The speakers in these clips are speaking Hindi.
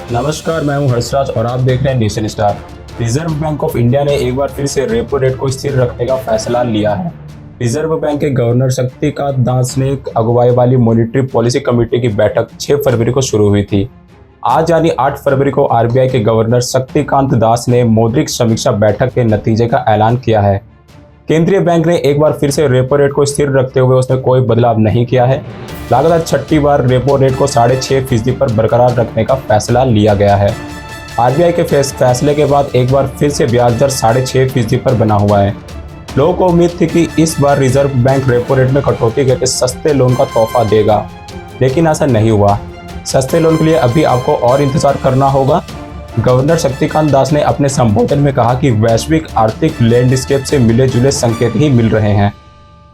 नमस्कार, मैं हूं हर्षराज और आप देख रहे हैं nation star. Reserve bank of India ने एक बार फिर से रेपो रेट को स्थिर रखने का फैसला लिया है। रिजर्व बैंक के गवर्नर शक्तिकांत दास ने अगुवाई वाली मॉनिटरी पॉलिसी कमेटी की बैठक 6 फरवरी को शुरू हुई थी। आज यानी 8 फरवरी को आरबीआई के गवर्नर शक्तिकांत दास ने मौद्रिक समीक्षा बैठक के नतीजे का ऐलान किया है। केंद्रीय बैंक ने एक बार फिर से रेपो रेट को स्थिर रखते हुए उसमें कोई बदलाव नहीं किया है। लगातार छठी बार रेपो रेट को 6.5% पर बरकरार रखने का फैसला लिया गया है। आरबीआई के फैसले के बाद एक बार फिर से ब्याज दर 6.5% पर बना हुआ है। लोगों को उम्मीद थी कि इस बार रिजर्व बैंक रेपो रेट में कटौती करके सस्ते लोन का तोहफा देगा, लेकिन ऐसा नहीं हुआ। सस्ते लोन के लिए अभी आपको और इंतजार करना होगा। गवर्नर शक्तिकांत दास ने अपने संबोधन में कहा कि वैश्विक आर्थिक लैंडस्केप से मिले जुले संकेत ही मिल रहे हैं,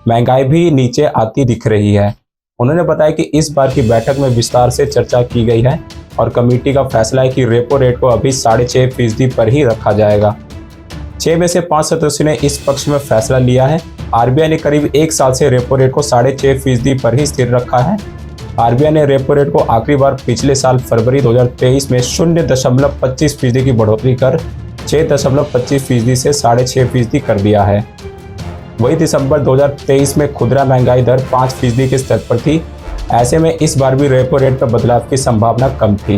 महंगाई भी नीचे आती दिख रही है। उन्होंने बताया कि इस बार की बैठक में विस्तार से चर्चा की गई है और कमेटी का फैसला है कि रेपो रेट को अभी 6.5% पर ही रखा जाएगा। 6 में से 5 सदस्यों ने इस पक्ष में फैसला लिया है। आरबीआई ने करीब 1 साल से रेपो रेट को 6.5% पर ही स्थिर रखा है। आरबीआई ने रेपो रेट को आखिरी बार पिछले साल फरवरी 2023 में 0.25% की बढ़ोतरी कर 6.25% से 6.5% कर दिया है। वही दिसंबर 2023 में खुदरा महंगाई दर 5% के स्तर पर थी। ऐसे में इस बार भी रेपो रेट पर बदलाव की संभावना कम थी।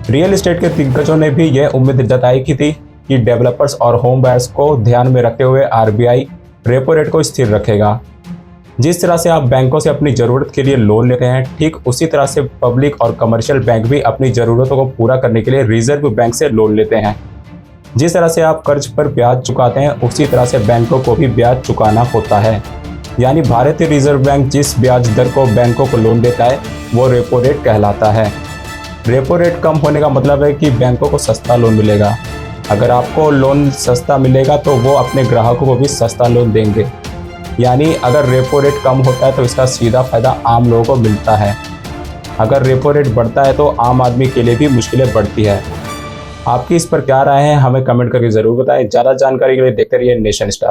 रियल एस्टेट के दिग्गजों ने भी यह उम्मीद जताई की थी कि डेवलपर्स और होम बायर्स को ध्यान में रखते हुए आरबीआई रेपो रेट को स्थिर रखेगा। जिस तरह से आप बैंकों से अपनी ज़रूरत के लिए लोन लेते हैं, ठीक उसी तरह से पब्लिक और कमर्शियल बैंक भी अपनी ज़रूरतों को पूरा करने के लिए रिजर्व बैंक से लोन लेते हैं। जिस तरह से आप कर्ज पर ब्याज चुकाते हैं, उसी तरह से बैंकों को भी ब्याज चुकाना होता है। यानी भारतीय रिजर्व बैंक जिस ब्याज दर को बैंकों को लोन देता है वो रेपो रेट कहलाता है। रेपो रेट कम होने का मतलब है कि बैंकों को सस्ता लोन मिलेगा। अगर आपको लोन सस्ता मिलेगा तो वो अपने ग्राहकों को भी सस्ता लोन देंगे। यानी अगर रेपो रेट कम होता है तो इसका सीधा फायदा आम लोगों को मिलता है। अगर रेपो रेट बढ़ता है तो आम आदमी के लिए भी मुश्किलें बढ़ती है। आपकी इस पर क्या राय है, हमें कमेंट करके ज़रूर बताएं। ज़्यादा जानकारी के लिए देखते रहिए नेशन स्टार।